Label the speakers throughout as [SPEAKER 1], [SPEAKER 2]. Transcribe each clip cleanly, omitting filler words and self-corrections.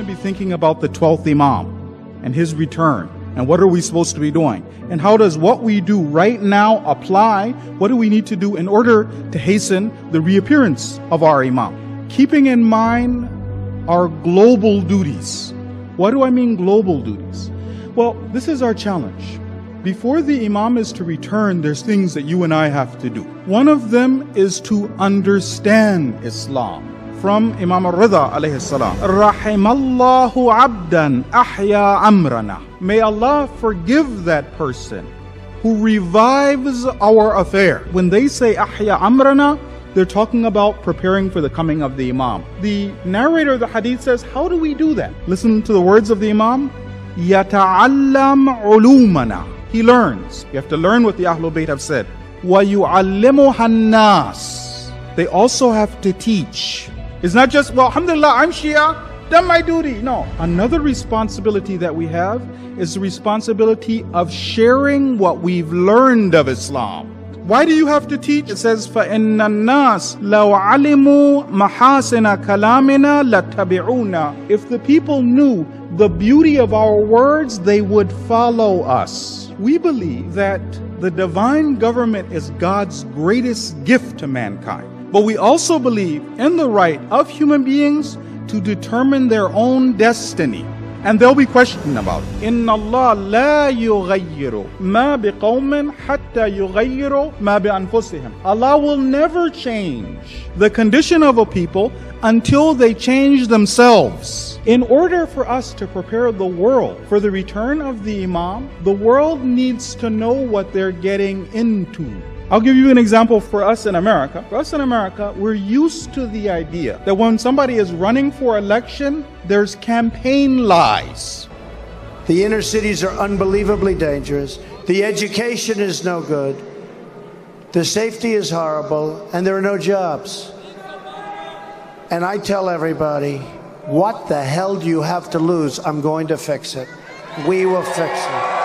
[SPEAKER 1] be thinking about the 12th Imam and his return. And what are we supposed to be doing? And how does what we do right now apply? What do we need to do in order to hasten the reappearance of our Imam? Keeping in mind our global duties. What do I mean global duties? Well, this is our challenge. Before the Imam is to return, there's things that you and I have to do. One of them is to understand Islam. From Imam al-Rida alayhi salam, Rahimallahu abdan ahya amrana. May Allah forgive that person who revives our affair. When they say ahya amrana, they're talking about preparing for the coming of the Imam. The narrator of the hadith says, how do we do that? Listen to the words of the Imam. Yata'allam ulumana. He learns. You have to learn what the Ahlul Bayt have said. Wa yu'allimuha an-nas. They also have to teach. It's not just, well, alhamdulillah, I'm Shia, done my duty. No. Another responsibility that we have is the responsibility of sharing what we've learned of Islam. Why do you have to teach? It says, فَإِنَّ النَّاسِ لَوْ عَلِمُوا مَحَاسِنَ كَلَامِنَا لَتَّبِعُونَا. If the people knew the beauty of our words, they would follow us. We believe that the divine government is God's greatest gift to mankind. But we also believe in the right of human beings to determine their own destiny. And they'll be questioning about it. إِنَّ اللَّهَ لَا يُغَيِّرُ مَا بِقَوْمٍ حَتَّى يُغَيِّرُ مَا بِأَنفُسِهِمْ. Allah will never change the condition of a people until they change themselves. In order for us to prepare the world for the return of the Imam, the world needs to know what they're getting into. I'll give you an example for us in America. For us in America, we're used to the idea that when somebody is running for election, there's campaign lies.
[SPEAKER 2] The inner cities are unbelievably dangerous. The education is no good. The safety is horrible, and there are no jobs. And I tell everybody, what the hell do you have to lose? I'm going to fix it. We will fix it.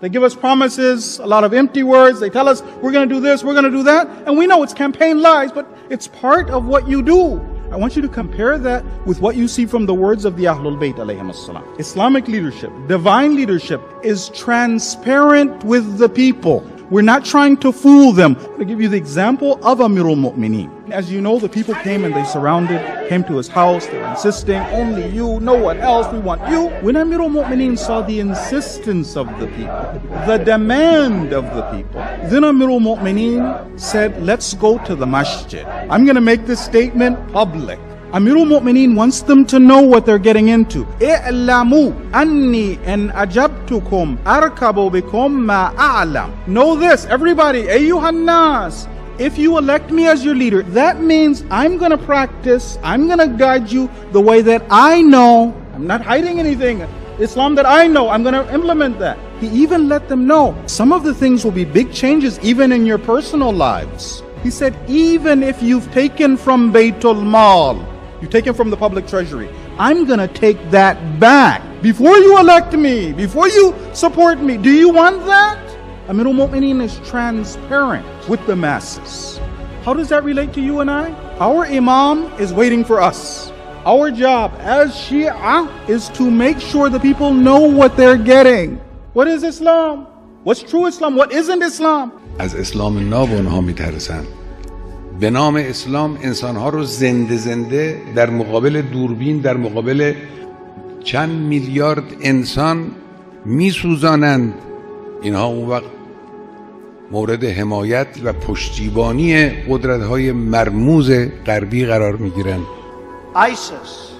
[SPEAKER 1] They give us promises, a lot of empty words. They tell us, we're going to do this, we're going to do that. And we know it's campaign lies, but it's part of what you do. I want you to compare that with what you see from the words of the Ahlul Bayt alayhim as-salam. Islamic leadership, divine leadership, is transparent with the people. We're not trying to fool them. I'm going to give you the example of Amirul Mu'mineen. As you know, the people came and they came to his house. They were insisting, only you, no one else, we want you. When Amirul Mu'mineen saw the insistence of the people, the demand of the people, then Amirul Mu'mineen said, let's go to the masjid. I'm going to make this statement public. Amirul Mu'mineen wants them to know what they're getting into. إِعْلَمُوا أَنِّي إِنْ أَجَبْتُكُمْ أَرْكَبُ بِكُمْ مَا أَعْلَمُ. Know this, everybody, أَيُّهَا النَّاسِ. If you elect me as your leader, that means I'm going to practice, I'm going to guide you the way that I know. I'm not hiding anything. Islam that I know, I'm going to implement that. He even let them know some of the things will be big changes even in your personal lives. He said, even if you've taken from Baytul Mal, you take it from the public treasury, I'm going to take that back. Before you elect me, before you support me, do you want that? Amirul Mu'mineen is transparent with the masses. How does that relate to you and I? Our Imam is waiting for us. Our job as Shia is to make sure the people know what they're getting. What is Islam? What's true Islam? What isn't Islam?
[SPEAKER 3] از اسلام ناب اونها میترسن. به نام اسلام انسانها رو زنده زنده در مقابل دوربین، در مقابل چند میلیارد انسان میسوزانند. اینها اون وقت مورد حمایت و پشتیبانی قدرت‌های مرموز غربی قرار میگیرند.
[SPEAKER 2] ISIS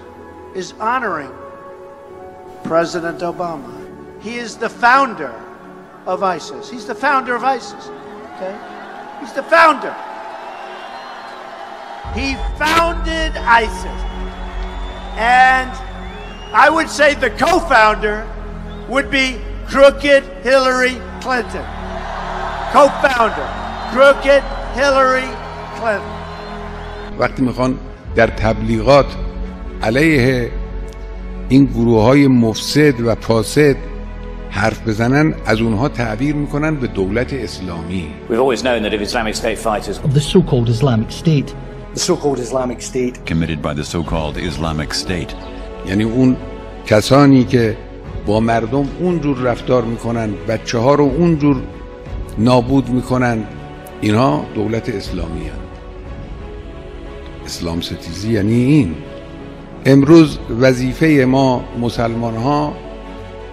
[SPEAKER 2] is honoring President Obama. He is the founder of ISIS. He's the founder of ISIS. Okay? He's the founder. He founded ISIS. And I would say the co-founder would be crooked Hillary Clinton. Co-founder, crooked Hillary Clinton.
[SPEAKER 3] وقتی میخوان در تبلیغات علیه این گروه‌های مفسد و فاسد حرف بزنن، از اونها تعبیر میکنن به دولت اسلامی.
[SPEAKER 4] We've always known that if Islamic State fighters
[SPEAKER 5] of the so-called Islamic State,
[SPEAKER 4] the so-called Islamic State
[SPEAKER 6] committed by the so-called Islamic State.
[SPEAKER 3] یعنی اون کسانی که با مردم اونجور رفتار میکنن، بچه ها رو اونجور نابود میکنن، اینها دولت اسلامی هست. اسلام ستیزی یعنی این. امروز وظیفه ما مسلمان ها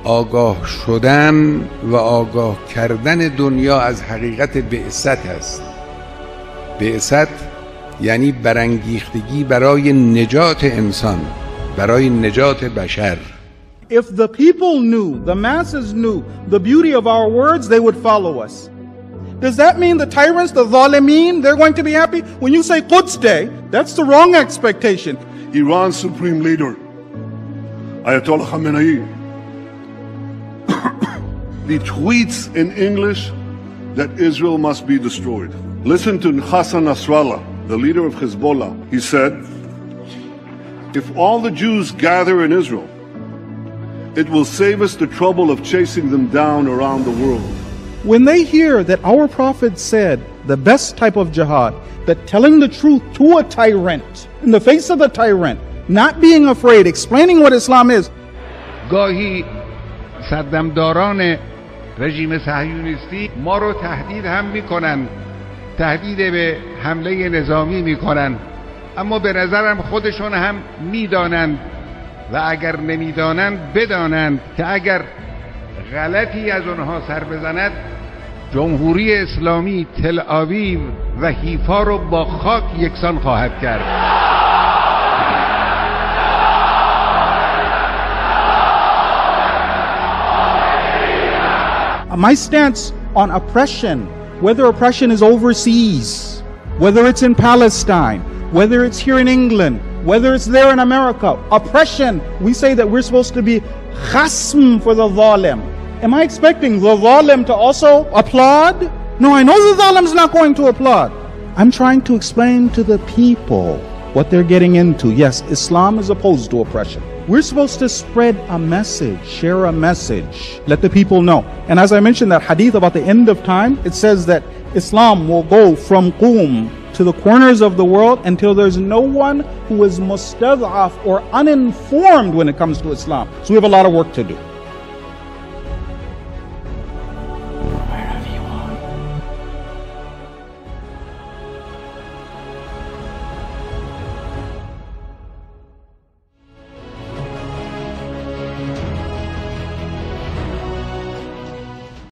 [SPEAKER 3] آگاه شدن و آگاه کردن دنیا از حقیقت بعثت است. بعثت یعنی برانگیختگی برای نجات انسان، برای نجات بشر.
[SPEAKER 1] If the people knew, the masses knew the beauty of our words, they would follow us. Does that mean the tyrants, the zalimeen, they're going to be happy? When you say Quds Day, that's the wrong expectation.
[SPEAKER 6] Iran's supreme leader, Ayatollah Khamenei, he tweets in English that Israel must be destroyed. Listen to Hassan Nasrallah, the leader of Hezbollah. He said, if all the Jews gather in Israel, it will save us the trouble of chasing them down around the world.
[SPEAKER 1] When they hear that our Prophet said the best type of jihad, that telling the truth to a tyrant, in the face of the tyrant, not being afraid, explaining what Islam is.
[SPEAKER 3] گاهی صدمداران رژیم صهیونیستی ما رو تهدید هم میکنن، تهدید به حمله نظامی میکنن، اما به نظرم خودشون هم میدانند و اگر نمیدانند بدانند که اگر غلطی از اونها سر بزند جمهوری اسلامی تل آویو و حیفا رو با خاک یکسان خواهد کرد.
[SPEAKER 1] My stance on oppression, whether oppression is overseas, whether it's in Palestine, whether it's here in England, whether it's there in America, oppression, we say that we're supposed to be khasm for the zalim. Am I expecting the zalim to also applaud? No, I know the zalim's not going to applaud. I'm trying to explain to the people what they're getting into. Yes, Islam is opposed to oppression. We're supposed to spread a message, share a message, let the people know. And as I mentioned that hadith about the end of time, it says that Islam will go from Qum to the corners of the world until there's no one who is mustad'af or uninformed when it comes to Islam. So we have a lot of work to do.